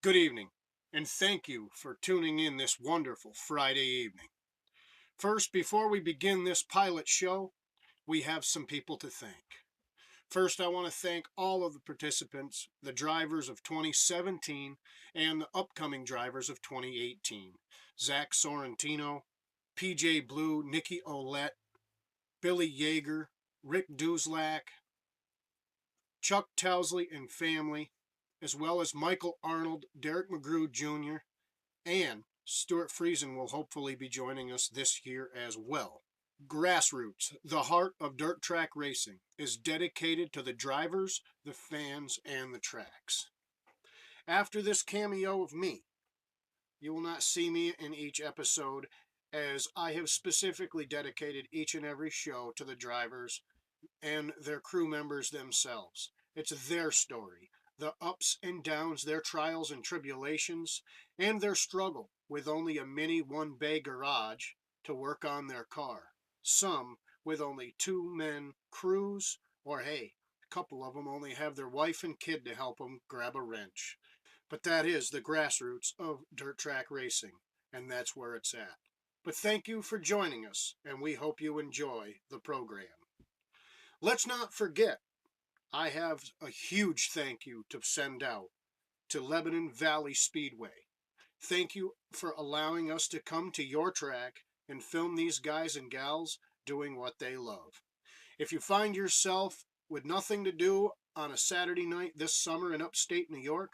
Good evening, and thank you for tuning in this wonderful Friday evening. First, before we begin this pilot show, we have some people to thank. First, I want to thank all of the participants, the drivers of 2017 and the upcoming drivers of 2018. Zach Sorrentino, PJ Bleau, Nikki Olette, Billy Yeager, Rick Duzlak, Chuck Tousley and family, as well as Michael Arnold, Derek McGrew Jr., and Stuart Friesen will hopefully be joining us this year as well. Grassroots, the heart of dirt track racing, is dedicated to the drivers, the fans, and the tracks. After this cameo of me, you will not see me in each episode, as I have specifically dedicated each and every show to the drivers and their crew members themselves. It's their story, the ups and downs, their trials and tribulations, and their struggle with only a mini one-bay garage to work on their car. Some with only two men crews, or hey, a couple of them only have their wife and kid to help them grab a wrench. But that is the grassroots of dirt track racing, and that's where it's at. But thank you for joining us, and we hope you enjoy the program. Let's not forget, I have a huge thank you to send out to Lebanon Valley Speedway. Thank you for allowing us to come to your track and film these guys and gals doing what they love. If you find yourself with nothing to do on a Saturday night this summer in upstate New York,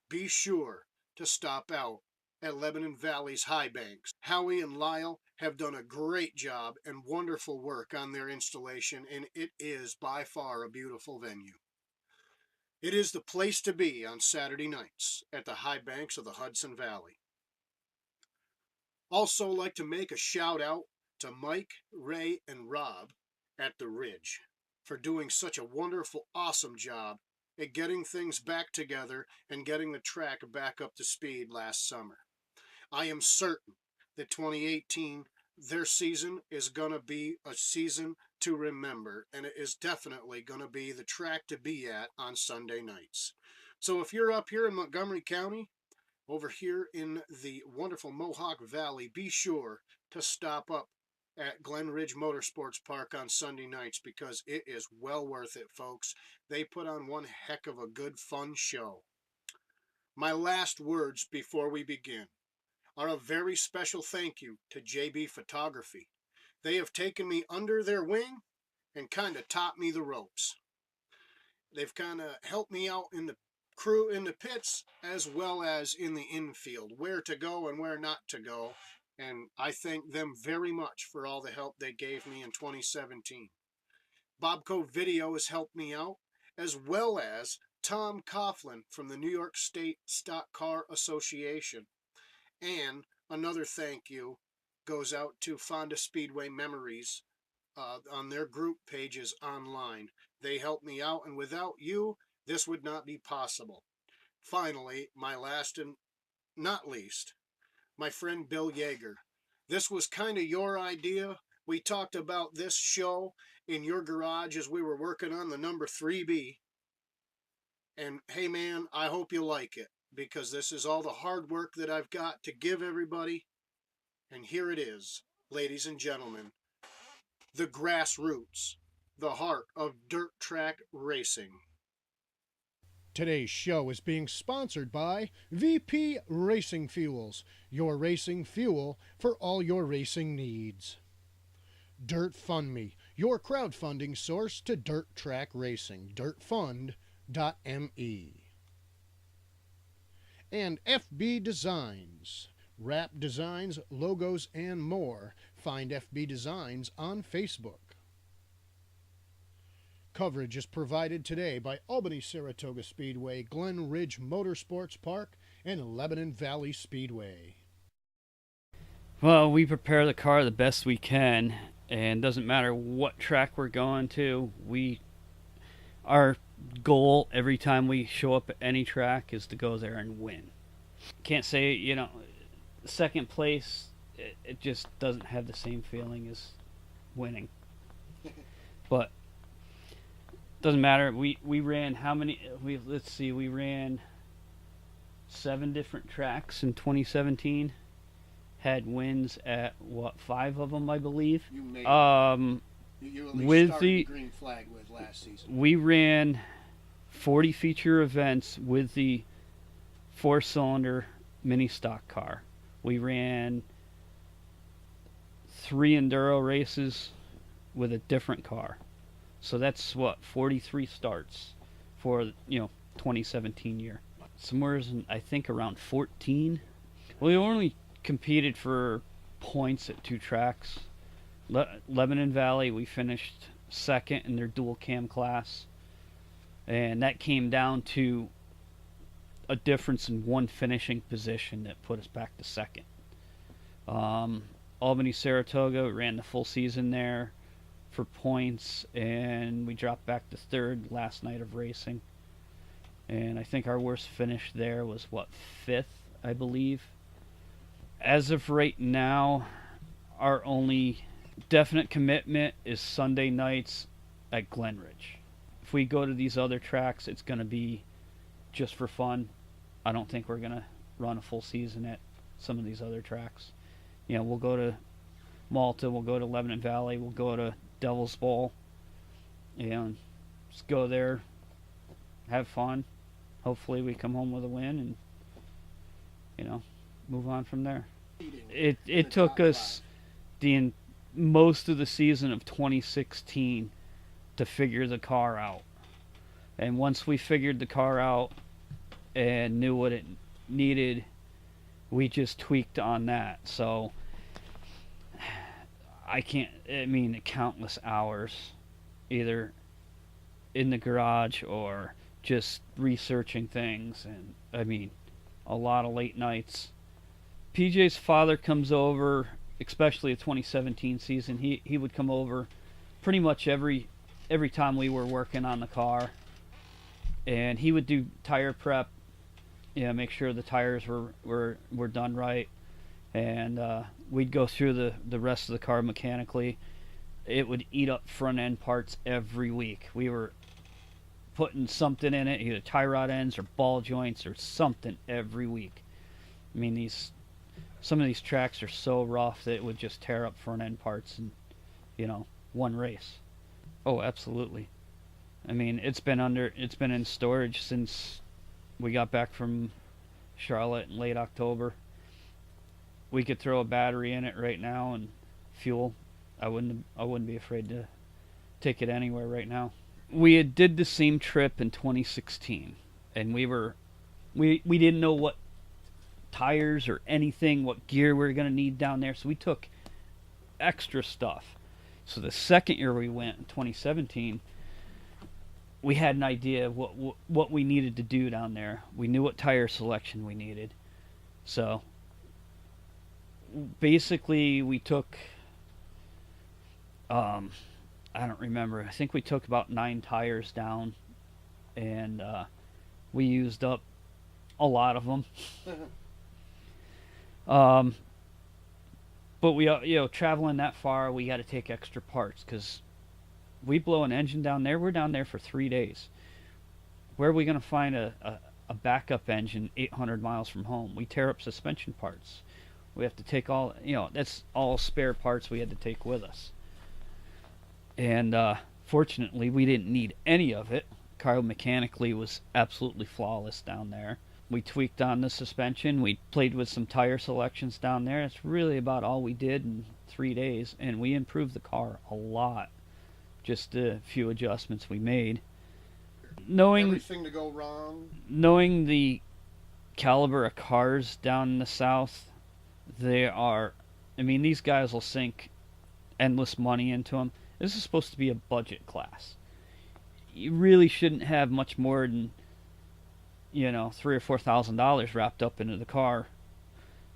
be sure to stop out at Lebanon Valley's High Banks. Howie and Lyle have done a great job and wonderful work on their installation, and it is by far a beautiful venue. It is the place to be on Saturday nights at the high banks of the Hudson Valley. Also like to make a shout out to Mike, Ray, and Rob at the Ridge for doing such a wonderful, awesome job at getting things back together and getting the track back up to speed last summer. I am certain that 2018, their season is going to be a season to remember, and it is definitely going to be the track to be at on Sunday nights. So if you're up here in Montgomery County, over here in the wonderful Mohawk Valley, be sure to stop up at Glen Ridge Motorsports Park on Sunday nights, because it is well worth it, folks. They put on one heck of a good, fun show. My last words before we begin are a very special thank you to JB Photography. They have taken me under their wing and kind of taught me the ropes. They've kind of helped me out in the crew in the pits as well as in the infield, where to go and where not to go. And I thank them very much for all the help they gave me in 2017. Bobco Video has helped me out, as well as Tom Coughlin from the New York State Stock Car Association. And another thank you goes out to Fonda Speedway Memories on their group pages online. They helped me out, and without you, this would not be possible. Finally, my last and not least, my friend Bill Yeager. This was kind of your idea. We talked about this show in your garage as we were working on the number 3B. And hey man, I hope you like it, because this is all the hard work that I've got to give everybody. And here it is, ladies and gentlemen, the Grassroots, the heart of dirt track racing. Today's show is being sponsored by VP Racing Fuels, your racing fuel for all your racing needs. Dirt Fund Me, your crowdfunding source to dirt track racing, dirtfund.me. And FB Designs, wrap designs, logos, and more. Find FB Designs on Facebook. Coverage is provided today by Albany-Saratoga Speedway, Glen Ridge Motorsports Park, and Lebanon Valley Speedway. Well, we prepare the car the best we can, and doesn't matter what track we're going to. Our goal every time we show up at any track is to go there and win. Can't say, second place, it just doesn't have the same feeling as winning. But doesn't matter. We ran how many? We ran 7 different tracks in 2017. Had wins at what, 5 of them, I believe. You made Um, you at least with started the green flag with last season. we ran 40 feature events with the 4-cylinder mini stock car. We ran 3 enduro races with a different car. So that's what, 43 starts for 2017 year. Somewhere in, I think, around 14. We only competed for points at 2 tracks. Lebanon Valley, we finished second in their dual cam class, and that came down to a difference in one finishing position that put us back to second. Albany Saratoga ran the full season there for points, and we dropped back to third last night of racing. And I think our worst finish there was what, 5th, I believe. As of right now, our only definite commitment is Sunday nights at Glenridge. If we go to these other tracks, it's going to be just for fun. I don't think we're going to run a full season at some of these other tracks. We'll go to Malta, we'll go to Lebanon Valley, we'll go to Devil's Bowl, and just go there, have fun. Hopefully we come home with a win and, move on from there. It took us most of the season of 2016 to figure the car out. And once we figured the car out and knew what it needed, we just tweaked on that. So countless hours either in the garage or just researching things, and a lot of late nights. PJ's father comes over, especially the 2017 season. He would come over pretty much every time we were working on the car, and he would do tire prep, make sure the tires were done right, and we'd go through the rest of the car mechanically. It would eat up front end parts every week. We were putting something in it, either tie rod ends or ball joints or something every week. Some of these tracks are so rough that it would just tear up front end parts in one race. Oh, absolutely. It's been in storage since we got back from Charlotte in late October. We could throw a battery in it right now and fuel. I wouldn't be afraid to take it anywhere right now. We did the same trip in 2016, and we didn't know what tires or anything, what gear we were going to need down there, so we took extra stuff. So the second year we went in 2017, we had an idea of what we needed to do down there. We knew what tire selection we needed. So basically we took I don't remember. I think we took about 9 tires down, and we used up a lot of them. But we, traveling that far, we got to take extra parts because we blow an engine down there. We're down there for 3 days. Where are we going to find a backup engine 800 miles from home? We tear up suspension parts. We have to take all, that's all spare parts we had to take with us. And fortunately, we didn't need any of it. Car mechanically was absolutely flawless down there. We tweaked on the suspension. We played with some tire selections down there. That's really about all we did in 3 days, and we improved the car a lot. Just a few adjustments we made. Everything to go wrong. Knowing the caliber of cars down in the south, these guys will sink endless money into them. This is supposed to be a budget class. You really shouldn't have much more than, $3,000 or $4,000 wrapped up into the car.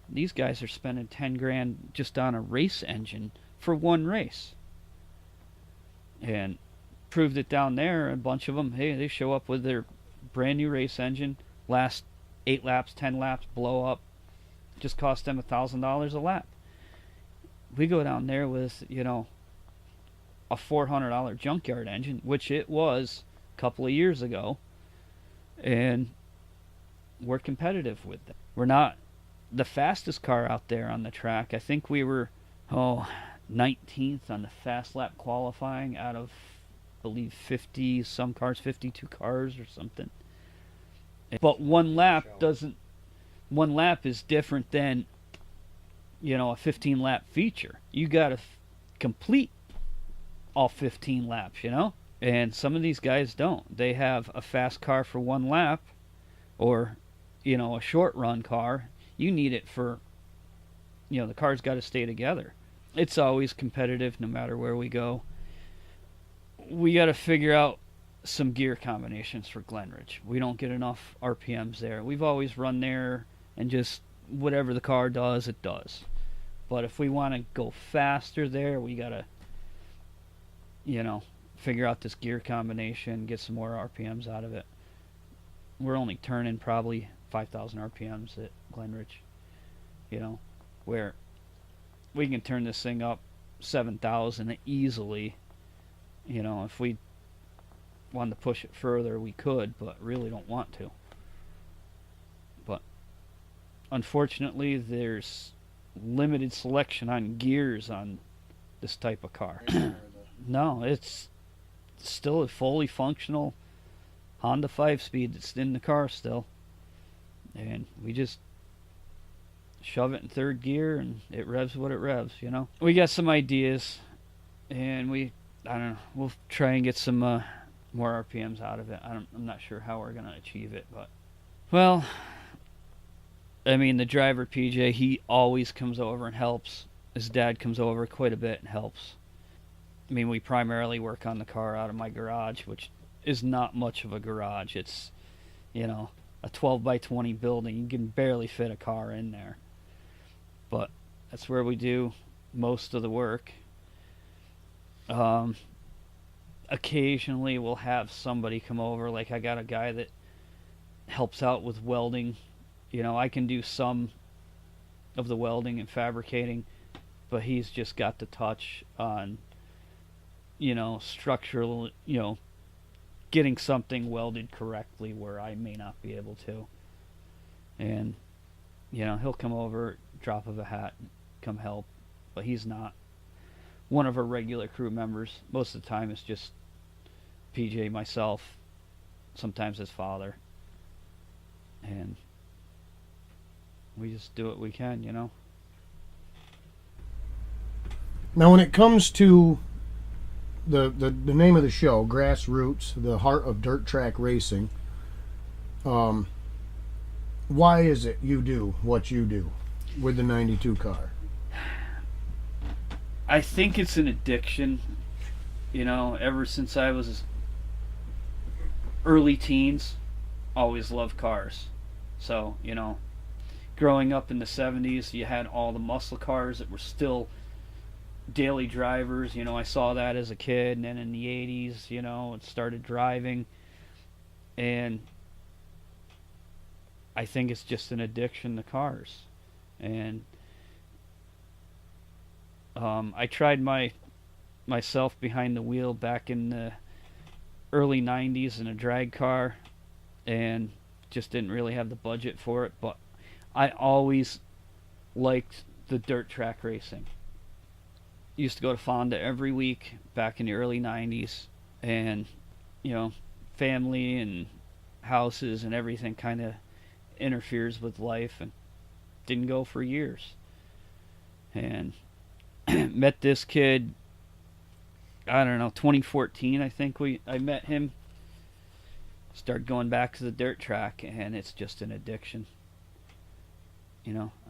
These guys are spending $10,000 just on a race engine for one race. And proved it down there. A bunch of them, hey, they show up with their brand new race engine, last 8 laps, 10 laps, blow up. Just cost them $1,000 a lap. We go down there with, a $400 junkyard engine, which it was a couple of years ago, and we're competitive with them. We're not the fastest car out there on the track. I think we were, 19th on the fast lap qualifying out of, I believe, 50 some cars, 52 cars or something. But one lap is different than, a 15 lap feature. You got to complete all 15 laps, And some of these guys don't. They have a fast car for one lap or, a short run car. You need it for, the car's got to stay together. It's always competitive no matter where we go. We got to figure out some gear combinations for Glenridge. We don't get enough RPMs there. We've always run there and just whatever the car does, it does. But if we want to go faster there, we got to, figure out this gear combination, get some more RPMs out of it. We're only turning probably 5,000 RPMs at Glenridge, where we can turn this thing up 7,000 easily. If we wanted to push it further, we could, but really don't want to. But unfortunately, there's limited selection on gears on this type of car. No, it's still a fully functional Honda 5-speed that's in the car still. And we just shove it in third gear and it revs what it revs, We got some ideas and I don't know, we'll try and get some more RPMs out of it. I'm not sure how we're going to achieve it, but well, I mean, the driver PJ, he always comes over and helps. His dad comes over quite a bit and helps. I mean, we primarily work on the car out of my garage, which is not much of a garage. It's, a 12 by 20 building. You can barely fit a car in there. But that's where we do most of the work. Occasionally we'll have somebody come over. Like I got a guy that helps out with welding. I can do some of the welding and fabricating, but he's just got the touch on, structural, getting something welded correctly where I may not be able to. And, he'll come over, drop of a hat, come help, but he's not one of our regular crew members. Most of the time it's just PJ, myself, sometimes his father, and we just do what we can, Now, when it comes to the name of the show, Grassroots, the heart of dirt track racing, why is it you do what you do with the 92 car? I think it's an addiction, ever since I was early teens, always loved cars. So, growing up in the 70s, you had all the muscle cars that were still daily drivers. I saw that as a kid, and then in the 80s, it started driving, and I think it's just an addiction to cars. And I tried myself behind the wheel back in the early 90s in a drag car, and just didn't really have the budget for it, but I always liked the dirt track racing. Used to go to Fonda every week back in the early 90s, and family and houses and everything kind of interferes with life, and didn't go for years. And met this kid, I don't know, 2014 I think I met him. Started going back to the dirt track, and it's just an addiction.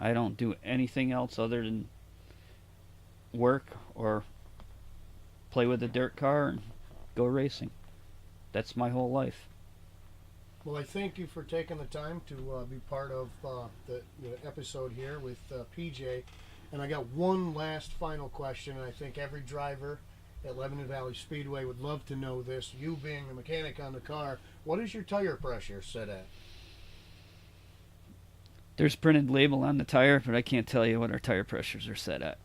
I don't do anything else other than work or play with a dirt car and go racing. That's my whole life. Well, I thank you for taking the time to be part of the episode here with PJ. And I got one last final question, and I think every driver at Lebanon Valley Speedway would love to know this. You being the mechanic on the car, what is your tire pressure set at? There's a printed label on the tire, but I can't tell you what our tire pressures are set at.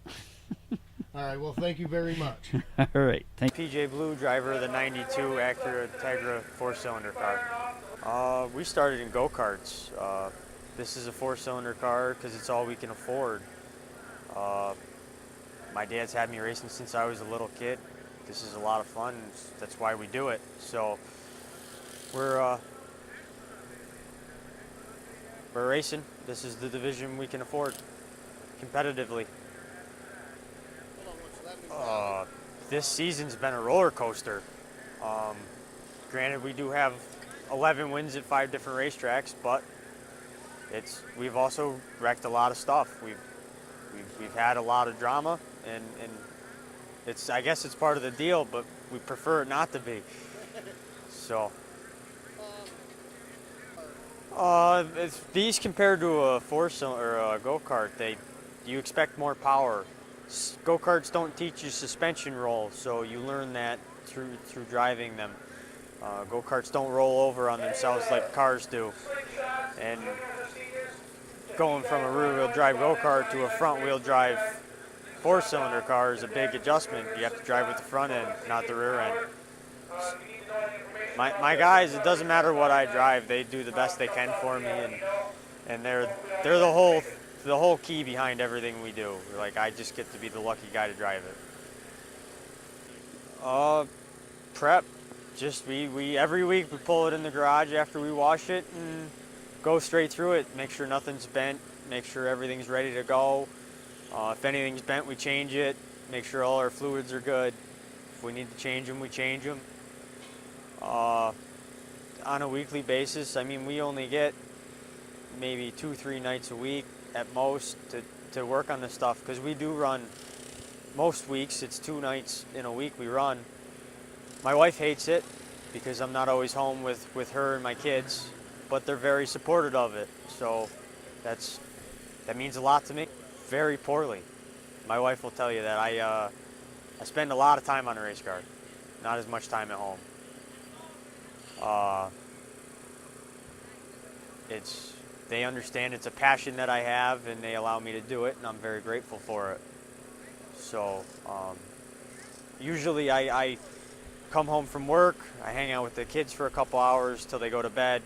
All right, well, thank you very much. All right, thank PJ Bleau, driver of the 92 Acura Tigra 4-cylinder car. We started in go-karts. This is a four-cylinder car because it's all we can afford. Uh, my dad's had me racing since I was a little kid. This is a lot of fun. That's why we do it. So we're we're racing. This is the division we can afford competitively. This season's been a roller coaster. Um, Granted, we do have 11 wins at 5 different racetracks, but we've also wrecked a lot of stuff. We've had a lot of drama, and I guess it's part of the deal, but we prefer it not to be. So, these compared to a four-cylinder or a go-kart, you expect more power. Go-karts don't teach you suspension roll, so you learn that through driving them. Go-karts don't roll over on themselves like cars do. And going from a rear-wheel drive go-kart to a front-wheel drive four-cylinder car is a big adjustment. You have to drive with the front end, not the rear end. My guys, it doesn't matter what I drive, they do the best they can for me, and they're the whole key behind everything we do. Like, I just get to be the lucky guy to drive it. Prep. Just we every week we pull it in the garage after we wash it and go straight through it. Make sure nothing's bent. Make sure everything's ready to go. If anything's bent, we change it. Make sure all our fluids are good. If we need to change them, we change them. On a weekly basis, I mean, we only get maybe 2-3 nights a week at most to work on this stuff, because we do run most weeks. It's 2 nights in a week we run. My wife hates it because I'm not always home with her and my kids, but they're very supportive of it. So that means a lot to me. Very poorly. My wife will tell you that I spend a lot of time on a race car, not as much time at home. They understand it's a passion that I have, and they allow me to do it, and I'm very grateful for it. So usually I come home from work, I hang out with the kids for a couple hours till they go to bed,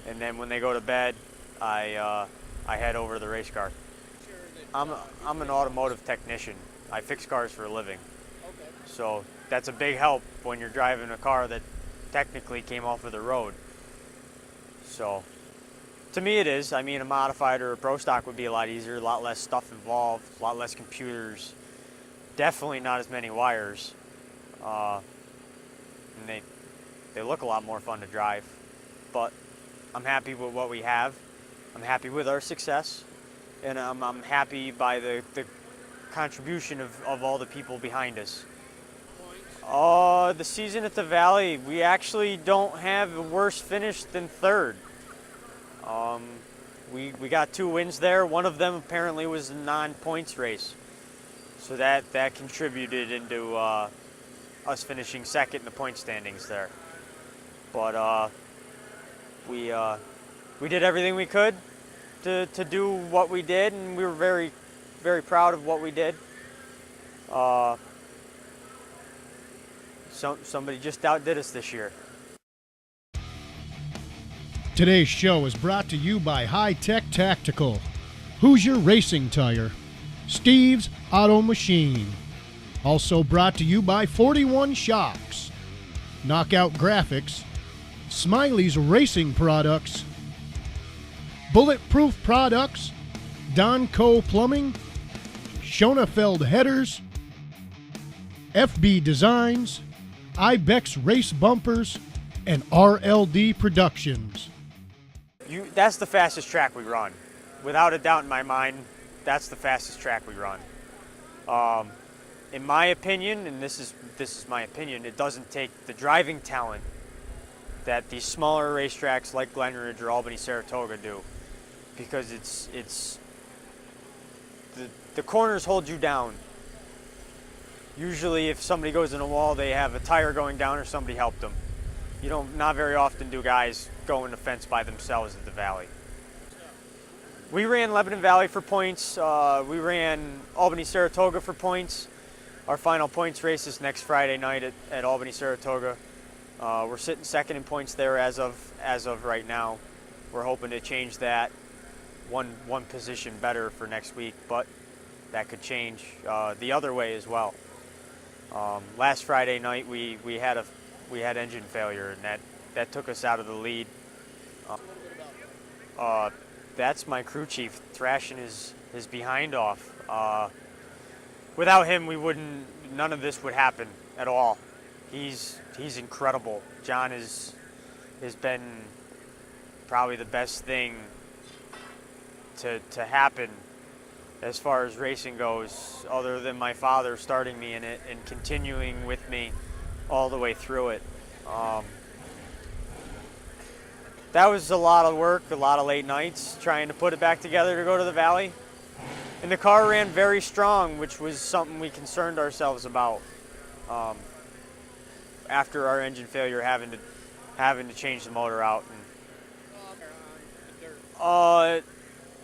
and then when they go to bed, I head over to the race car. I'm an automotive technician. I fix cars for a living. So that's a big help when you're driving a car that technically came off of the road. So to me it is. I mean, a modified or a pro stock would be a lot easier, a lot less stuff involved, a lot less computers, definitely not as many wires. And they look a lot more fun to drive. But I'm happy with what we have. I'm happy with our success, and I'm happy by the contribution of all the people behind us. The season at the Valley, we actually don't have a worse finish than third. We got 2 wins there. One of them apparently was a non-points race, so that contributed into us finishing second in the point standings there. But we did everything we could to do what we did, and we were very, very proud of what we did. Somebody just outdid us this year. Today's show is brought to you by High Tech Tactical, Hoosier Racing Tire, Steve's Auto Machine. Also brought to you by 41 Shocks, Knockout Graphics, Smiley's Racing Products, Bulletproof Products, Donco Plumbing, Schonefeld Headers, FB Designs, Ibex Race Bumpers, and RLD Productions. That's the fastest track we run. Without a doubt in my mind, that's the fastest track we run. In my opinion, and this is my opinion, it doesn't take the driving talent that these smaller racetracks like Glen Ridge or Albany Saratoga do, because it's the corners hold you down. Usually if somebody goes in a wall, they have a tire going down or somebody helped them. Not very often do guys go in the fence by themselves at the Valley. We ran Lebanon Valley for points. We ran Albany Saratoga for points. Our final points race is next Friday night at Albany Saratoga. We're sitting second in points there as of right now. We're hoping to change that one position better for next week, but that could change the other way as well. Last Friday night we had engine failure, and that took us out of the lead. That's my crew chief thrashing his behind off. Without him, none of this would happen at all. He's incredible. John has been probably the best thing to happen as far as racing goes, other than my father starting me in it and continuing with me all the way through it. That was a lot of work, a lot of late nights trying to put it back together to go to the Valley. And the car ran very strong, which was something we concerned ourselves about after our engine failure, having to change the motor out. And,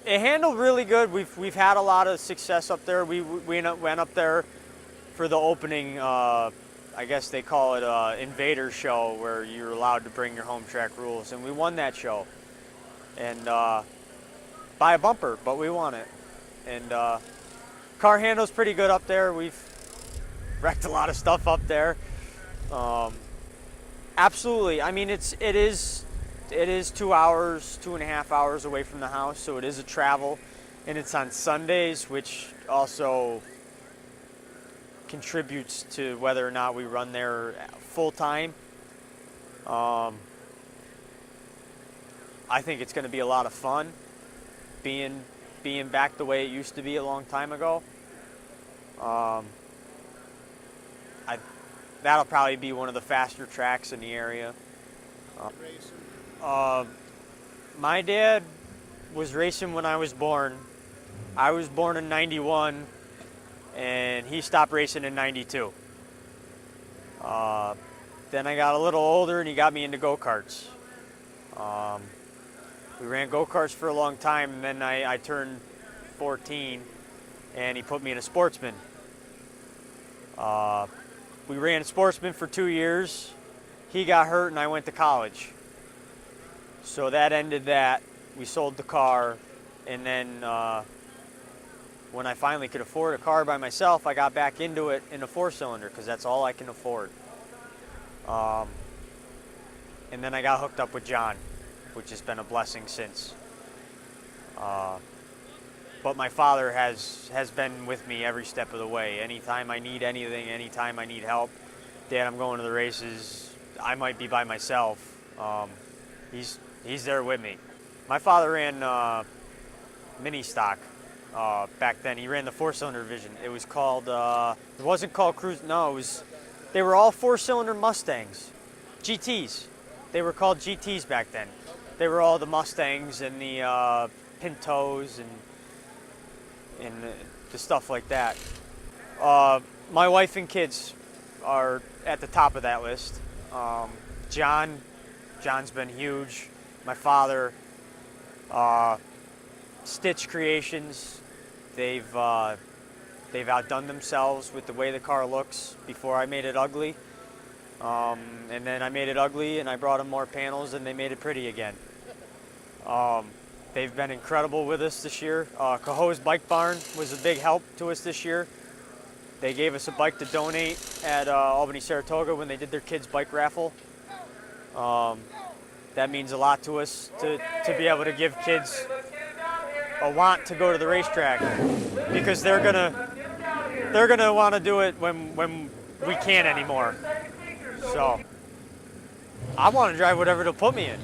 it handled really good. We've had a lot of success up there. We went up there for the opening, I guess they call it Invader show, where you're allowed to bring your home track rules, and we won that show. And by a bumper, but we won it. And car handles pretty good up there. We've wrecked a lot of stuff up there. Absolutely. I mean, it is 2 hours, 2.5 hours away from the house, so it is a travel, and it's on Sundays, which also contributes to whether or not we run there full time. I think it's going to be a lot of fun being back the way it used to be a long time ago. That'll probably be one of the faster tracks in the area. My dad was racing when I was born. I was born in '91, and he stopped racing in '92. Then I got a little older, and he got me into go-karts. We ran go-karts for a long time, and then I turned 14, and he put me in a Sportsman. We ran Sportsman for 2 years. He got hurt, and I went to college. So that ended that. We sold the car, and then when I finally could afford a car by myself, I got back into it in a 4-cylinder, because that's all I can afford. And then I got hooked up with John, which has been a blessing since. But my father has been with me every step of the way. Anytime I need anything, anytime I need help, Dad, I'm going to the races. I might be by myself. He's there with me. My father ran mini stock back then. He ran the 4-cylinder division. It was called, it wasn't called Cruise, no, they were all 4-cylinder Mustangs, GTs. They were called GTs back then. They were all the Mustangs and the Pintos and the stuff like that. My wife and kids are at the top of that list. John's been huge. My father, Stitch Creations, they've outdone themselves with the way the car looks before I made it ugly. And then I made it ugly, and I brought them more panels, and they made it pretty again. They've been incredible with us this year. Cahoe's Bike Barn was a big help to us this year. They gave us a bike to donate at Albany Saratoga when they did their kids' bike raffle. That means a lot to us to be able to give kids a want to go to the racetrack, because they're gonna want to do it when we can't anymore. So I want to drive whatever they'll put me in.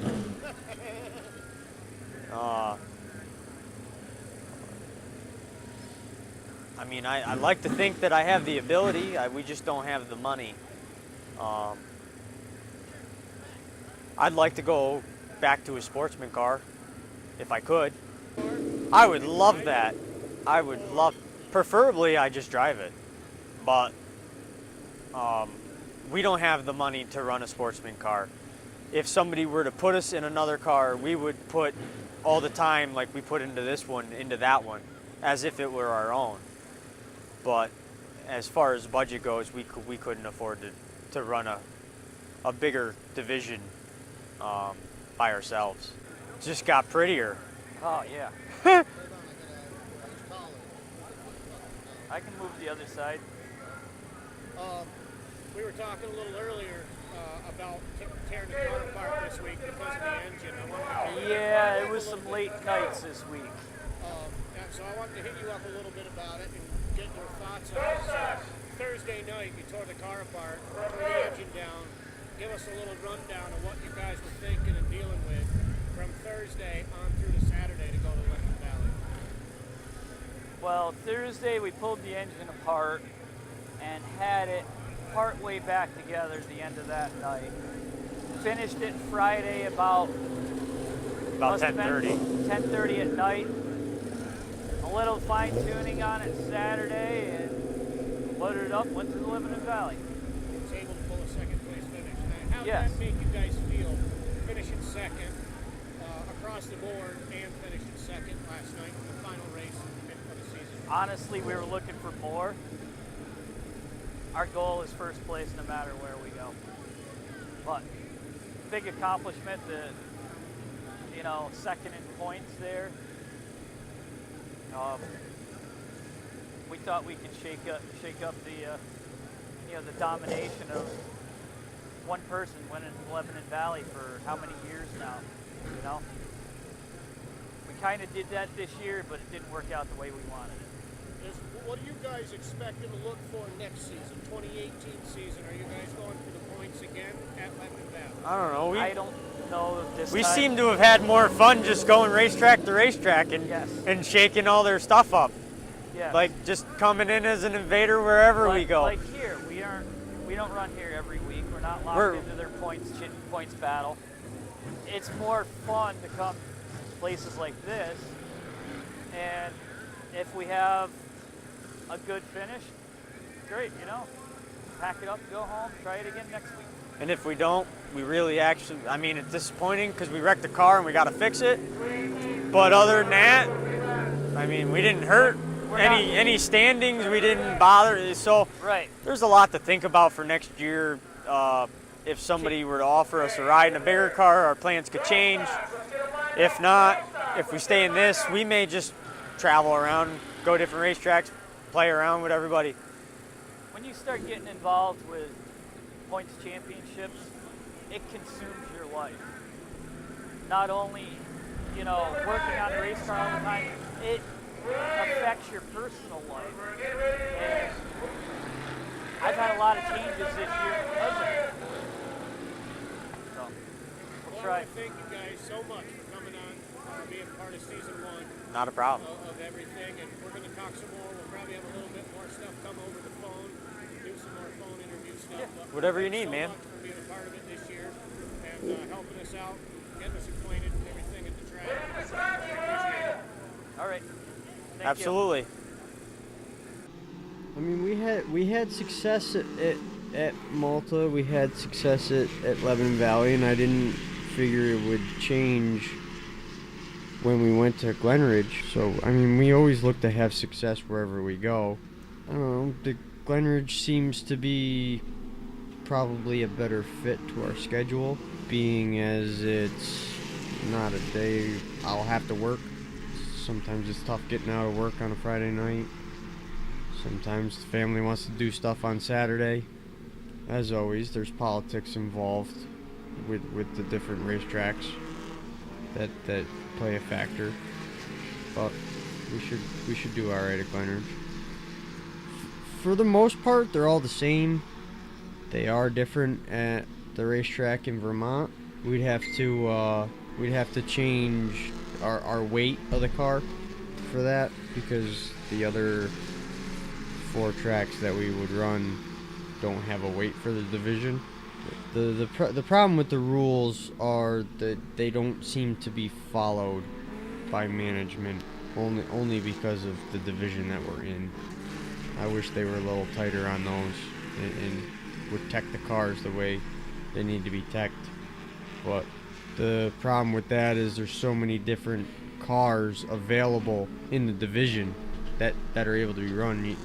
I mean, I like to think that I have the ability. We just don't have the money. I'd like to go back to a sportsman car if I could. I would love that. Preferably I just drive it. But we don't have the money to run a sportsman car. If somebody were to put us in another car, we would put all the time like we put into this one, into that one, as if it were our own. But as far as budget goes, we couldn't afford to run a a bigger division by ourselves. It just got prettier. Oh, yeah. I can move the other side. We were talking a little earlier about tearing the car apart this week because of the engine. Yeah, it was some late nights this week. So I wanted to hit you up a little bit about it and get your thoughts on it. So Thursday night, you tore the car apart, tore the engine down. Give us a little rundown of what you guys were thinking and dealing with from Thursday on through to Saturday to go to Lebanon Valley. Well, Thursday we pulled the engine apart and had it part way back together at the end of that night. Finished it Friday about 10:30. 10:30 at night. A little fine tuning on it Saturday and loaded it up, went to the Lebanon Valley. Was able to pull a second place finish. Now, how did Yes. that make you guys feel finishing second across the board and finishing second last night in the final race of the season? Honestly, we were looking for more. Our goal is first place no matter where we go. But big accomplishment, second in points there. We thought we could shake up the domination of one person winning Lebanon Valley for how many years now, We kind of did that this year, but it didn't work out the way we wanted it. What are you guys expecting to look for next season, 2018 season? Are you guys going for the points again at Lebanon Valley? I don't know. I don't know if this We time. seem to have had more fun just going racetrack to racetrack and Yes. and shaking all their stuff up. Yes. Like just coming in as an invader wherever we go. Like here, we don't run here every week. We're not locked into their points battle. It's more fun to come to places like this, and if we have a good finish, great, pack it up, go home, try it again next week. And if we don't, we really actually, it's disappointing because we wrecked the car and we got to fix it. But other than that, we didn't hurt any standings. We didn't bother. So Right. there's a lot to think about for next year. If somebody were to offer us a ride in a bigger car, our plans could change. If not, if we stay in this, we may just travel around, go different racetracks, play around with everybody. When you start getting involved with points championships, it consumes your life. Not only, working on the race car all the time, it affects your personal life. And I've had a lot of changes this year because of it. So, we'll try. I thank you guys so much for coming on, being part of season 1. Not a problem. Of everything, and we're going to talk some more. We'll probably have a little bit more stuff come over the phone, do some more phone interview stuff. Yeah. But Whatever you thanks need, so man. much for being a part of it this year and helping us out, getting us acquainted and everything at the track. Appreciate it. All right. Thank you. Absolutely. We had success at Malta. We had success at Lebanon Valley, and I didn't figure it would change when we went to Glen Ridge. So, we always look to have success wherever we go. I don't know, the Glen Ridge seems to be probably a better fit to our schedule, being as it's not a day I'll have to work. Sometimes it's tough getting out of work on a Friday night. Sometimes the family wants to do stuff on Saturday. As always, there's politics involved with the different racetracks that play a factor. But we should do all right at Glen Ridge. For the most part, they're all the same. They are different at the racetrack in Vermont. We'd have to change our weight of the car for that, because the other 4 tracks that we would run don't have a weight for the division. The problem with the rules are that they don't seem to be followed by management, only because of the division that we're in. I wish they were a little tighter on those and would tech the cars the way they need to be teched. But the problem with that is there's so many different cars available in the division that are able to be run.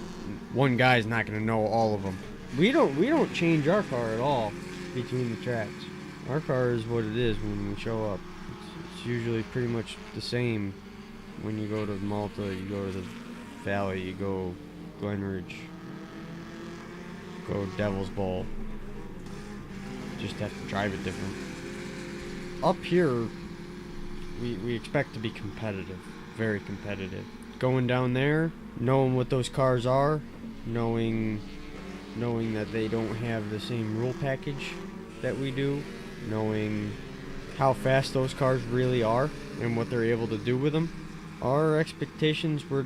One guy's not going to know all of them. We don't change our car at all. between the tracks. Our car is what it is when we show up. It's usually pretty much the same when you go to Malta, you go to the Valley, you go Glenridge, go Devil's Bowl. Just have to drive it different. Up here, we expect to be competitive, very competitive. Going down there, knowing what those cars are, knowing that they don't have the same rule package that we do, knowing how fast those cars really are and what they're able to do with them. Our expectations were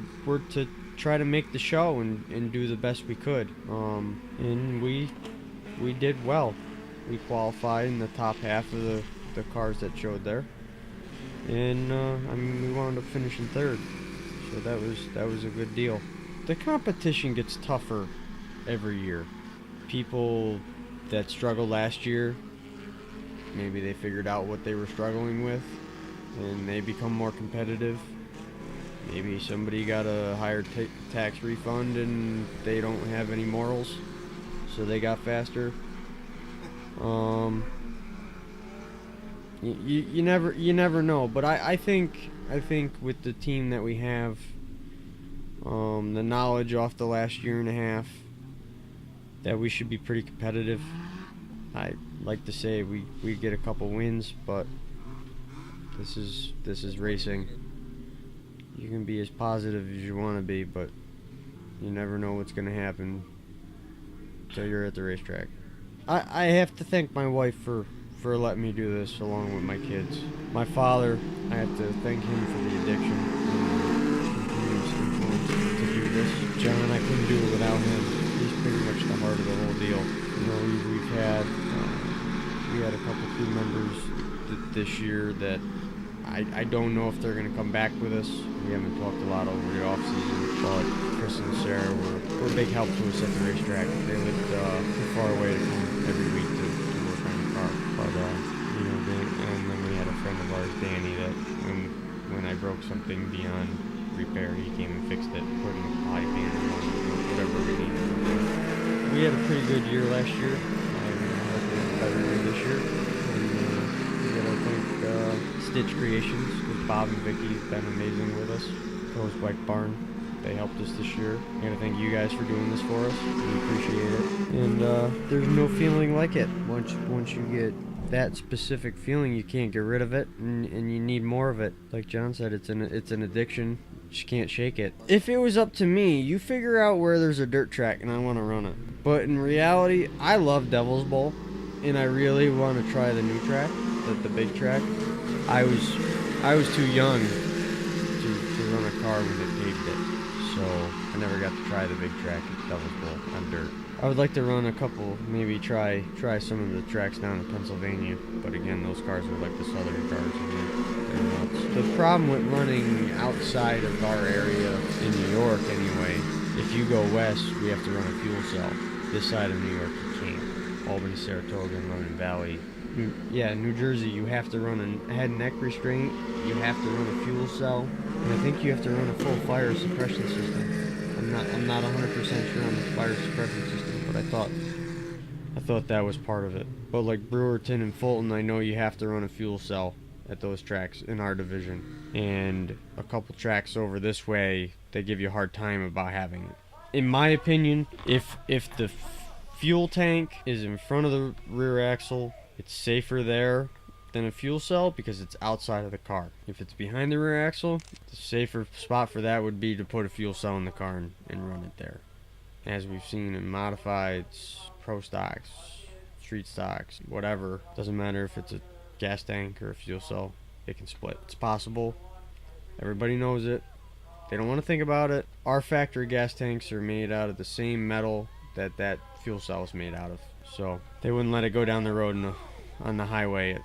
to try to make the show and do the best we could. And we did well. We qualified in the top half of the cars that showed there. And we wound up finishing third. So that was a good deal. The competition gets tougher every year. People that struggled last year, maybe they figured out what they were struggling with and they become more competitive. Maybe somebody got a higher tax refund and they don't have any morals, so they got faster. You never know, but I think with the team that we have, the knowledge off the last year and a half, that we should be pretty competitive. I like to say we get a couple wins, but this is racing. You can be as positive as you want to be, but you never know what's going to happen until you're at the racetrack. I have to thank my wife for letting me do this along with my kids. My father, I have to thank him for the addiction and continuous influence to do this. John, I couldn't do it without him. He's pretty much the heart of the whole deal. You know, we had a couple crew members this year that I don't know if they're going to come back with us. We haven't talked a lot over the off season, but Chris and Sarah were a big help to us at the racetrack. They lived too far away to come every week to work on the car. But and then we had a friend of ours, Danny, that when I broke something beyond repair, he came and fixed it, put in a body pan on whatever we needed to do. We had a pretty good year last year. Hopefully a better year this year. And I think Stitch Creations with Bob and Vicky have been amazing with us. Coast Bike Barn, they helped us this year. I gotta thank you guys for doing this for us. We appreciate it. And there's no feeling like it. Once you get that specific feeling, you can't get rid of it, and you need more of it. Like John said, it's an addiction. You just can't shake it. If it was up to me, you figure out where there's a dirt track and I want to run it. But in reality, I love Devil's Bowl, and I really want to try the new track, the big track. I was too young to run a car when they paved it, so I never got to try the big track at Devil's Bowl on dirt. I would like to run a couple, maybe try some of the tracks down in Pennsylvania, but again, those cars are like the southern cars, and they're nuts. The problem with running outside of our area in New York anyway, if you go west, we have to run a fuel cell. This side of New York, you can't. Albany, Saratoga, and London Valley. New Jersey, you have to run a head and neck restraint, you have to run a fuel cell, and I think you have to run a full fire suppression system. I'm not 100% sure on the fire suppression system, but I thought that was part of it. But like Brewerton and Fulton, I know you have to run a fuel cell at those tracks in our division. And a couple tracks over this way, they give you a hard time about having it. In my opinion, if the fuel tank is in front of the rear axle, it's safer there than a fuel cell because it's outside of the car. If it's behind the rear axle, the safer spot for that would be to put a fuel cell in the car and run it there. As we've seen in modifieds, pro stocks, street stocks, whatever, doesn't matter if it's a gas tank or a fuel cell, it can split. It's possible. Everybody knows it. They don't want to think about it. Our factory gas tanks are made out of the same metal that fuel cell is made out of. So they wouldn't let it go down the road on the highway at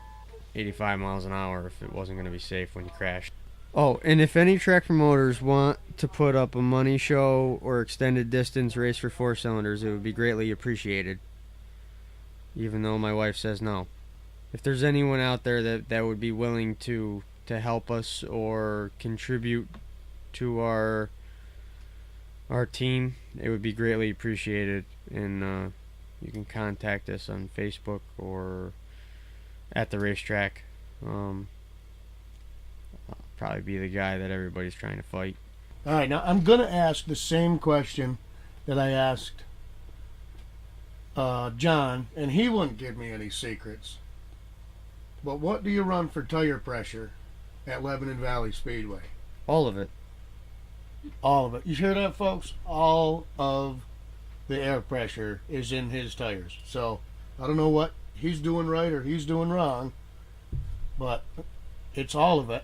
85 miles an hour if it wasn't going to be safe when you crash. Oh, and if any track promoters want to put up a money show or extended distance race for 4 cylinders, it would be greatly appreciated. Even though my wife says no. If there's anyone out there that would be willing to help us or contribute to our team, it would be greatly appreciated. And you can contact us on Facebook or at the racetrack. I'll probably be the guy that everybody's trying to fight. All right, now I'm going to ask the same question that I asked John, and he wouldn't give me any secrets. But what do you run for tire pressure at Lebanon Valley Speedway? All of it. All of it. You hear that, folks? All of the air pressure is in his tires. So I don't know what he's doing right or he's doing wrong, but it's all of it.